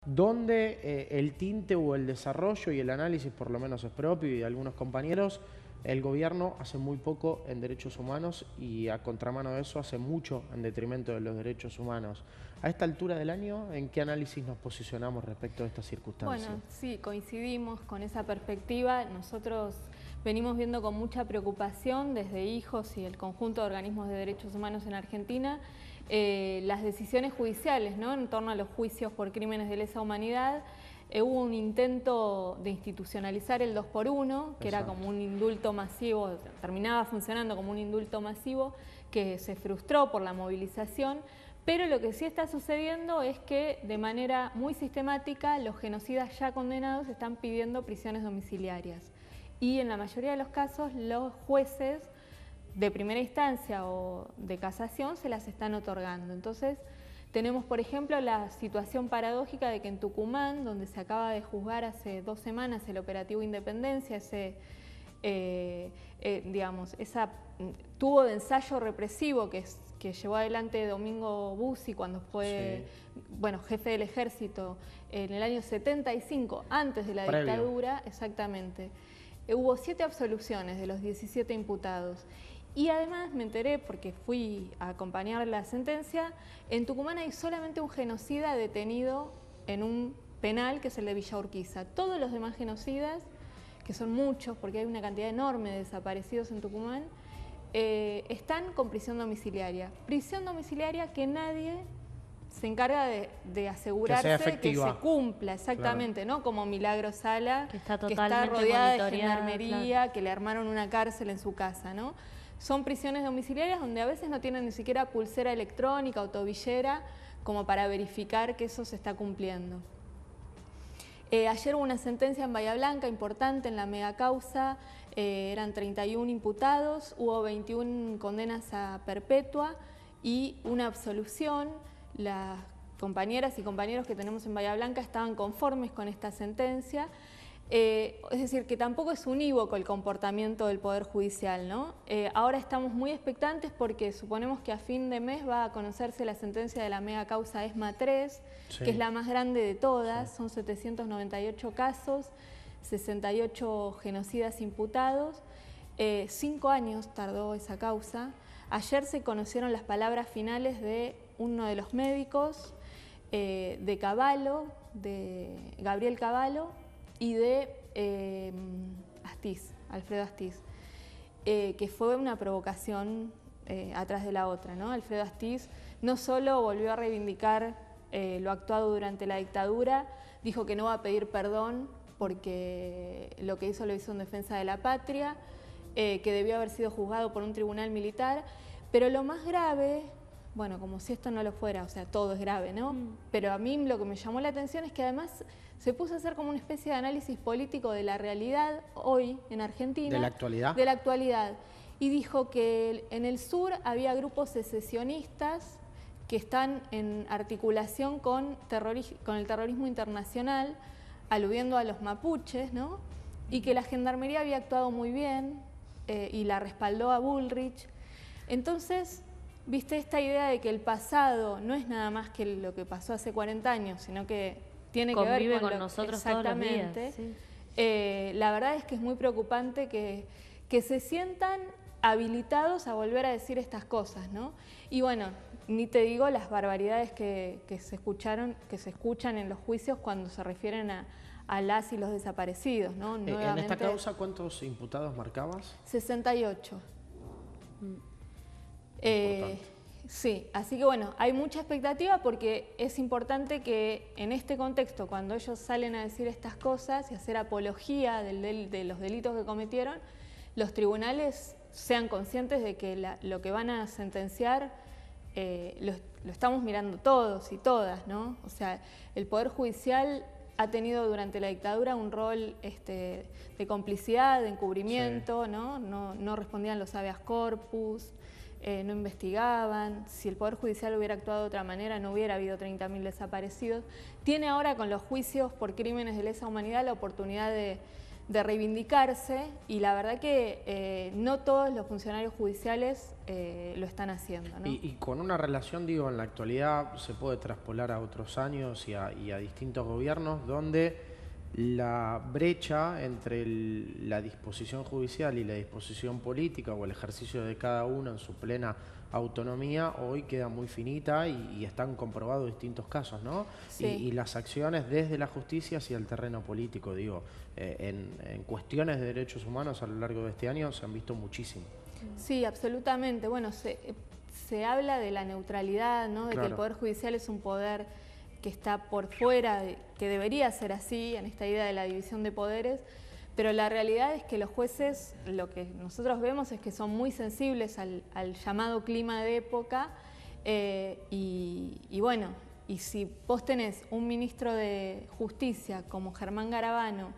donde el tinte o el desarrollo y el análisis por lo menos es propio y de algunos compañeros, el gobierno hace muy poco en derechos humanos y a contramano de eso hace mucho en detrimento de los derechos humanos. A esta altura del año, ¿en qué análisis nos posicionamos respecto a esta circunstancia? Bueno, sí, coincidimos con esa perspectiva. Nosotros venimos viendo con mucha preocupación desde HIJOS y el conjunto de organismos de derechos humanos en Argentina las decisiones judiciales, ¿no?, en torno a los juicios por crímenes de lesa humanidad. Hubo un intento de institucionalizar el 2x1, que era como un indulto masivo, terminaba funcionando como un indulto masivo, que se frustró por la movilización. Pero lo que sí está sucediendo es que de manera muy sistemática los genocidas ya condenados están pidiendo prisiones domiciliarias. Y en la mayoría de los casos los jueces de primera instancia o de casación se las están otorgando. Entonces tenemos, por ejemplo, la situación paradójica de que en Tucumán, donde se acaba de juzgar hace 2 semanas el operativo Independencia, ese tubo de ensayo represivo que llevó adelante Domingo Bussi cuando fue jefe del ejército en el año 75, antes de la dictadura, exactamente. Hubo 7 absoluciones de los 17 imputados. Y además me enteré, porque fui a acompañar la sentencia, en Tucumán hay solamente un genocida detenido en un penal, que es el de Villa Urquiza. Todos los demás genocidas, que son muchos, porque hay una cantidad enorme de desaparecidos en Tucumán, están con prisión domiciliaria. Prisión domiciliaria que nadie se encarga de asegurarse que se cumpla, exactamente, claro. ¿No? Como Milagro Sala, que está rodeada de gendarmería, claro, que le armaron una cárcel en su casa, ¿no? Son prisiones domiciliarias donde a veces no tienen ni siquiera pulsera electrónica o tobillera como para verificar que eso se está cumpliendo. Ayer hubo una sentencia en Bahía Blanca importante en la mega causa, eran 31 imputados, hubo 21 condenas a perpetua y una absolución. Las compañeras y compañeros que tenemos en Bahía Blanca estaban conformes con esta sentencia. Es decir, que tampoco es unívoco el comportamiento del Poder Judicial, ¿no? Ahora estamos muy expectantes porque suponemos que a fin de mes va a conocerse la sentencia de la mega causa ESMA 3, que es la más grande de todas, son 798 casos, 68 genocidas imputados, 5 años tardó esa causa. Ayer se conocieron las palabras finales de uno de los médicos, de Cavallo, de Gabriel Cavallo, y de Astiz, Alfredo Astiz, que fue una provocación atrás de la otra, ¿no? Alfredo Astiz no solo volvió a reivindicar lo actuado durante la dictadura, dijo que no va a pedir perdón porque lo que hizo lo hizo en defensa de la patria, que debió haber sido juzgado por un tribunal militar, pero lo más grave, bueno, como si esto no lo fuera, o sea, todo es grave, ¿no? Pero a mí lo que me llamó la atención es que además se puso a hacer como una especie de análisis político de la realidad hoy en Argentina. ¿De la actualidad? De la actualidad. Y dijo que en el sur había grupos secesionistas que están en articulación con el terrorismo internacional, aludiendo a los mapuches, ¿no? Y que la gendarmería había actuado muy bien y la respaldó a Bullrich. Entonces, viste esta idea de que el pasado no es nada más que lo que pasó hace 40 años, sino que tiene que ver con nosotros todos los días. Sí. La verdad es que es muy preocupante que se sientan habilitados a volver a decir estas cosas, ¿no? Y bueno, ni te digo las barbaridades que se escuchan en los juicios cuando se refieren a las y los desaparecidos, ¿no? En esta causa, ¿cuántos imputados marcabas? 68. Sí, así que bueno, hay mucha expectativa porque es importante que en este contexto, cuando ellos salen a decir estas cosas y hacer apología de los delitos que cometieron, los tribunales sean conscientes de que lo que van a sentenciar lo estamos mirando todos y todas, ¿no? O sea, el Poder Judicial ha tenido durante la dictadura un rol de complicidad, de encubrimiento, sí, ¿no? No respondían los habeas corpus, no investigaban. Si el Poder Judicial hubiera actuado de otra manera, no hubiera habido 30.000 desaparecidos. Tiene ahora con los juicios por crímenes de lesa humanidad la oportunidad reivindicarse, y la verdad que no todos los funcionarios judiciales lo están haciendo, ¿no? Y con una relación, digo, en la actualidad se puede traspolar a otros años y a distintos gobiernos donde la brecha entre la disposición judicial y la disposición política o el ejercicio de cada uno en su plena autonomía hoy queda muy finita y están comprobados distintos casos, ¿no? Sí. Y las acciones desde la justicia hacia el terreno político, digo, en cuestiones de derechos humanos a lo largo de este año se han visto muchísimo. Sí, absolutamente. Bueno, se habla de la neutralidad, ¿no? De que el Poder Judicial es un poder que está por fuera, que debería ser así, en esta idea de la división de poderes, pero la realidad es que los jueces, lo que nosotros vemos es que son muy sensibles al llamado clima de época, y bueno, y si vos tenés un ministro de Justicia como Germán Garabano,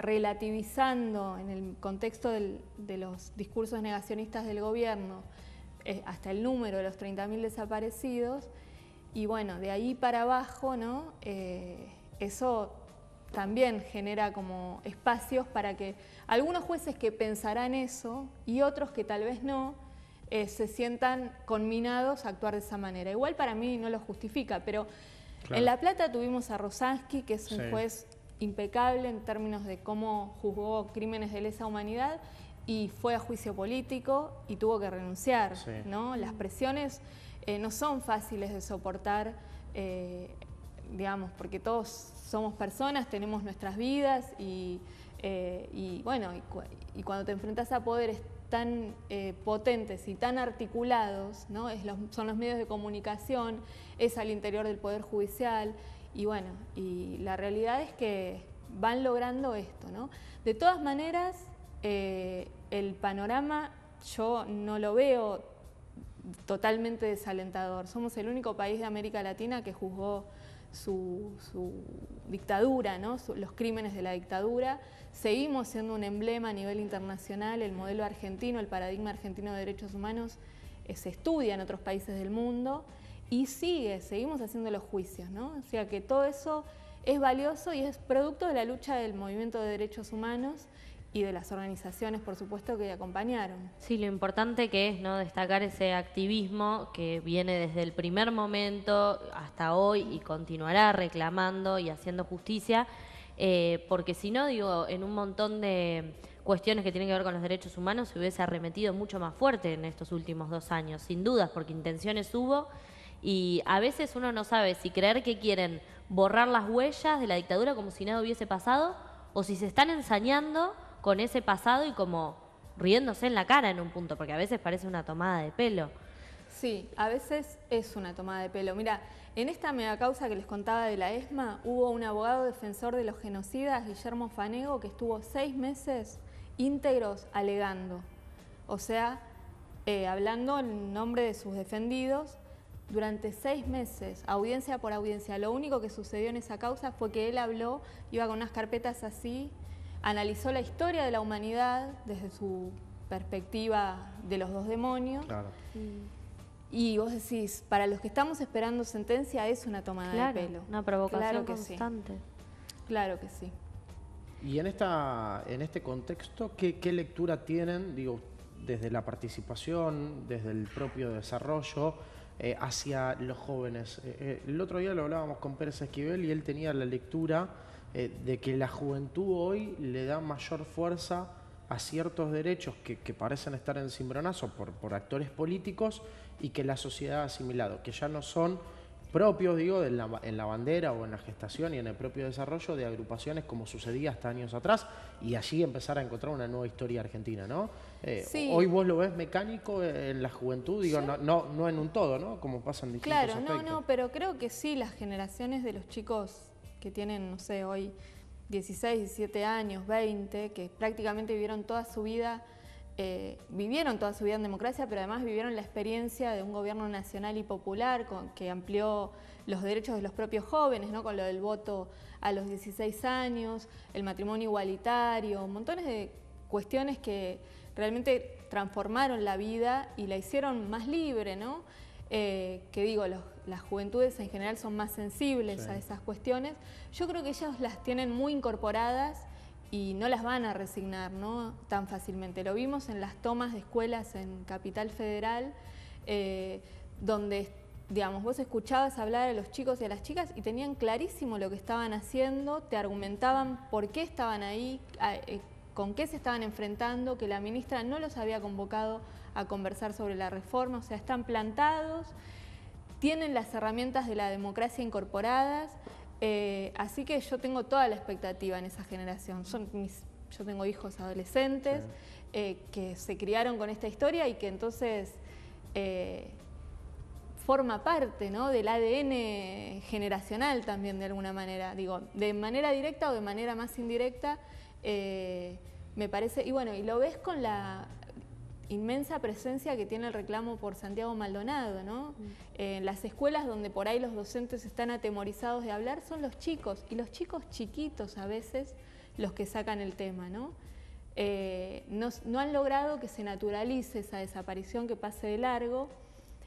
relativizando en el contexto de los discursos negacionistas del gobierno hasta el número de los 30.000 desaparecidos, y bueno, de ahí para abajo, ¿no? Eso también genera como espacios para que algunos jueces que pensarán eso y otros que tal vez no, se sientan conminados a actuar de esa manera. Igual para mí no lo justifica, pero claro. En La Plata tuvimos a Rosansky, que es un juez impecable en términos de cómo juzgó crímenes de lesa humanidad, y fue a juicio político y tuvo que renunciar, ¿no? Las presiones no son fáciles de soportar, digamos, porque todos somos personas, tenemos nuestras vidas y bueno, y cuando te enfrentas a poderes tan potentes y tan articulados, ¿no? Son los medios de comunicación, es al interior del Poder Judicial, y bueno, y la realidad es que van logrando esto, ¿no? De todas maneras, el panorama yo no lo veo totalmente desalentador. Somos el único país de América Latina que juzgó su dictadura, ¿no? Los crímenes de la dictadura. Seguimos siendo un emblema a nivel internacional. El modelo argentino, el paradigma argentino de derechos humanos se estudia en otros países del mundo y seguimos haciendo los juicios, ¿no? O sea que todo eso es valioso y es producto de la lucha del movimiento de derechos humanos y de las organizaciones, por supuesto, que acompañaron. Sí, lo importante que es, ¿no?, destacar ese activismo que viene desde el primer momento hasta hoy y continuará reclamando y haciendo justicia, porque si no, digo, en un montón de cuestiones que tienen que ver con los derechos humanos se hubiese arremetido mucho más fuerte en estos últimos 2 años, sin dudas, porque intenciones hubo, y a veces uno no sabe si creer que quieren borrar las huellas de la dictadura como si nada hubiese pasado, o si se están ensañando con ese pasado y como riéndose en la cara en un punto, porque a veces parece una tomada de pelo. Sí, a veces es una tomada de pelo. Mira, en esta megacausa que les contaba de la ESMA, hubo un abogado defensor de los genocidas, Guillermo Fanego, que estuvo 6 meses íntegros alegando. O sea, hablando en nombre de sus defendidos, durante 6 meses, audiencia por audiencia. Lo único que sucedió en esa causa fue que él habló, iba con unas carpetas así, analizó la historia de la humanidad desde su perspectiva de los 2 demonios. Claro. Y vos decís, para los que estamos esperando sentencia es una tomada de pelo. Una provocación constante. Sí. Claro que sí. Y en este contexto, ¿qué lectura tienen, digo, desde la participación, desde el propio desarrollo, hacia los jóvenes? El otro día lo hablábamos con Pérez Esquivel y él tenía la lectura de que la juventud hoy le da mayor fuerza a ciertos derechos que parecen estar en cimbronazo por actores políticos y que la sociedad ha asimilado, que ya no son propios, digo, en la bandera o en la gestación y en el propio desarrollo de agrupaciones como sucedía hasta años atrás, y allí empezar a encontrar una nueva historia argentina, ¿no? Sí. Hoy vos lo ves mecánico en la juventud, digo, no en un todo, ¿no? Como pasa en distintos aspectos. Claro, pero creo que sí, las generaciones de los chicos que tienen, no sé, hoy 16, 17 años, 20, que prácticamente vivieron toda su vida en democracia, pero además vivieron la experiencia de un gobierno nacional y popular que amplió los derechos de los propios jóvenes, ¿no? Con lo del voto a los 16 años, el matrimonio igualitario, montones de cuestiones que realmente transformaron la vida y la hicieron más libre, ¿no? Que digo, las juventudes en general son más sensibles a esas cuestiones. Yo creo que ellos las tienen muy incorporadas y no las van a resignar, ¿no?, tan fácilmente. Lo vimos en las tomas de escuelas en Capital Federal, donde, digamos, vos escuchabas hablar a los chicos y a las chicas y tenían clarísimo lo que estaban haciendo, te argumentaban por qué estaban ahí, con qué se estaban enfrentando, que la ministra no los había convocado a conversar sobre la reforma, o sea, están plantados, tienen las herramientas de la democracia incorporadas, así que yo tengo toda la expectativa en esa generación. Yo tengo hijos adolescentes que se criaron con esta historia y que entonces forma parte, ¿no?, del ADN generacional también de alguna manera, digo, de manera directa o de manera más indirecta, me parece, y bueno, y lo ves con la inmensa presencia que tiene el reclamo por Santiago Maldonado, ¿no? En las escuelas donde por ahí los docentes están atemorizados de hablar son los chicos, y los chicos chiquitos a veces los que sacan el tema, ¿no? No han logrado que se naturalice esa desaparición, que pase de largo,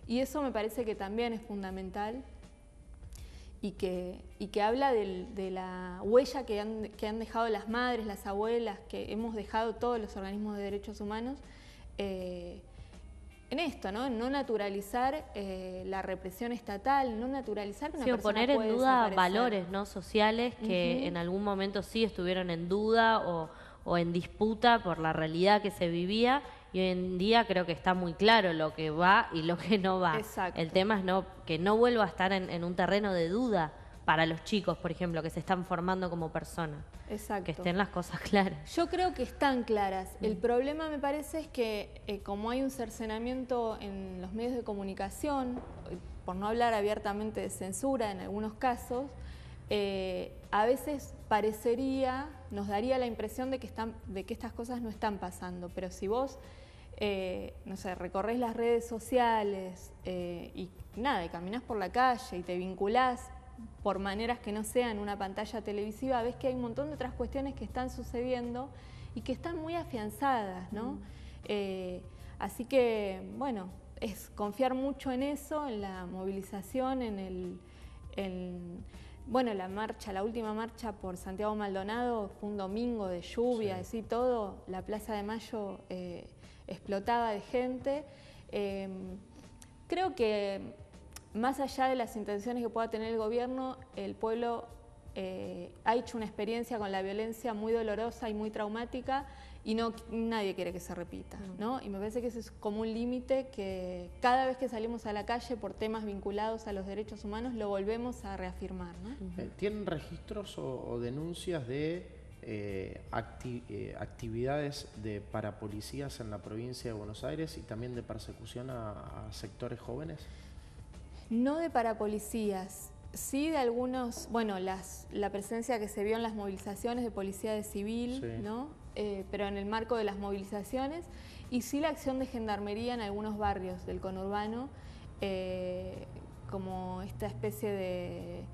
y eso me parece que también es fundamental y que habla de la huella que han dejado las madres, las abuelas, que hemos dejado todos los organismos de derechos humanos, en esto, ¿no? No naturalizar la represión estatal, no naturalizar que una persona poner en duda desaparecer. valores, ¿no?, sociales que en algún momento sí estuvieron en duda o en disputa por la realidad que se vivía, y hoy en día creo que está muy claro lo que va y lo que no va. Exacto. El tema es que no vuelva a estar en un terreno de duda para los chicos, por ejemplo, que se están formando como personas. Exacto. Que estén las cosas claras. Yo creo que están claras. El problema, me parece, es que como hay un cercenamiento en los medios de comunicación, por no hablar abiertamente de censura en algunos casos, a veces parecería, nos daría la impresión de que estas cosas no están pasando. Pero si vos, no sé, recorres las redes sociales y caminás por la calle y te vinculás por maneras que no sean una pantalla televisiva, ves que hay un montón de otras cuestiones que están sucediendo y que están muy afianzadas, ¿no? Así que, bueno, es confiar mucho en eso, en la movilización, bueno, la última marcha por Santiago Maldonado fue un domingo de lluvia, Sí. así todo, la Plaza de Mayo explotaba de gente. Creo que más allá de las intenciones que pueda tener el gobierno, el pueblo ha hecho una experiencia con la violencia muy dolorosa y muy traumática y nadie quiere que se repita, ¿no? Y me parece que ese es como un límite que cada vez que salimos a la calle por temas vinculados a los derechos humanos lo volvemos a reafirmar, ¿no? ¿Tienen registros o denuncias de actividades de parapolicías en la provincia de Buenos Aires y también de persecución a sectores jóvenes? No de parapolicías, sí de algunos, bueno, la presencia que se vio en las movilizaciones de policía de civil, Sí. ¿no? Pero en el marco de las movilizaciones, y sí la acción de gendarmería en algunos barrios del conurbano, como esta especie de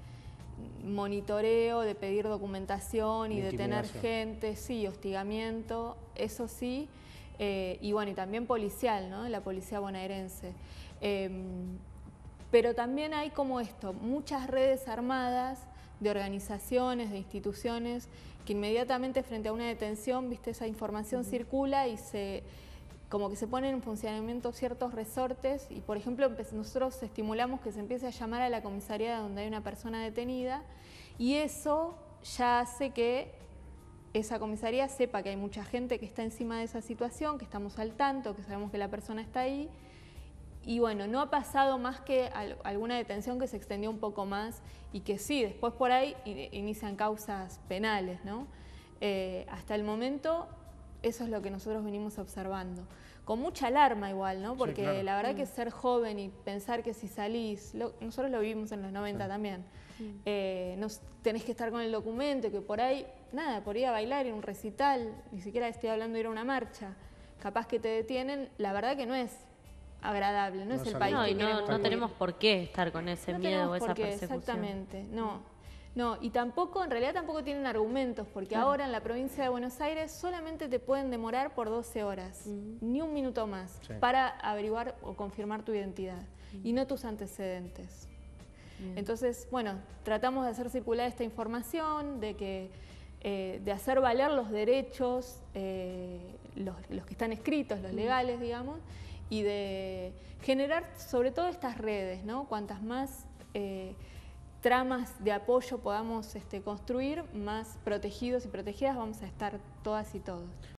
monitoreo, de pedir documentación y detener gente, sí, hostigamiento, eso sí, y bueno, y también policial, ¿no? La policía bonaerense. Pero también hay como esto, muchas redes armadas de organizaciones, de instituciones, que inmediatamente frente a una detención, viste, esa información circula y como que se ponen en funcionamiento ciertos resortes y, por ejemplo, nosotros estimulamos que se empiece a llamar a la comisaría donde hay una persona detenida y eso ya hace que esa comisaría sepa que hay mucha gente que está encima de esa situación, que estamos al tanto, que sabemos que la persona está ahí. Y bueno, no ha pasado más que alguna detención que se extendió un poco más y que sí, después por ahí inician causas penales, ¿no? Hasta el momento eso es lo que nosotros venimos observando. Con mucha alarma igual, ¿no? Porque sí, claro. La verdad que ser joven y pensar que si salís, nosotros lo vivimos en los 90 también, tenés que estar con el documento, que por ahí, nada, por ir a bailar, ir a un recital, ni siquiera estoy hablando de ir a una marcha, capaz que te detienen, la verdad que no es agradable, no es el país que queremos. No tenemos por qué estar con ese miedo o esa persecución. Exactamente, no, y tampoco, en realidad tampoco tienen argumentos, porque ahora en la provincia de Buenos Aires solamente te pueden demorar por 12 horas, ni un minuto más, para averiguar o confirmar tu identidad, y no tus antecedentes. Entonces, bueno, tratamos de hacer circular esta información, de que de hacer valer los derechos, los que están escritos, los legales, digamos, y de generar sobre todo estas redes, ¿no? Cuantas más tramas de apoyo podamos construir, más protegidos y protegidas vamos a estar todas y todos.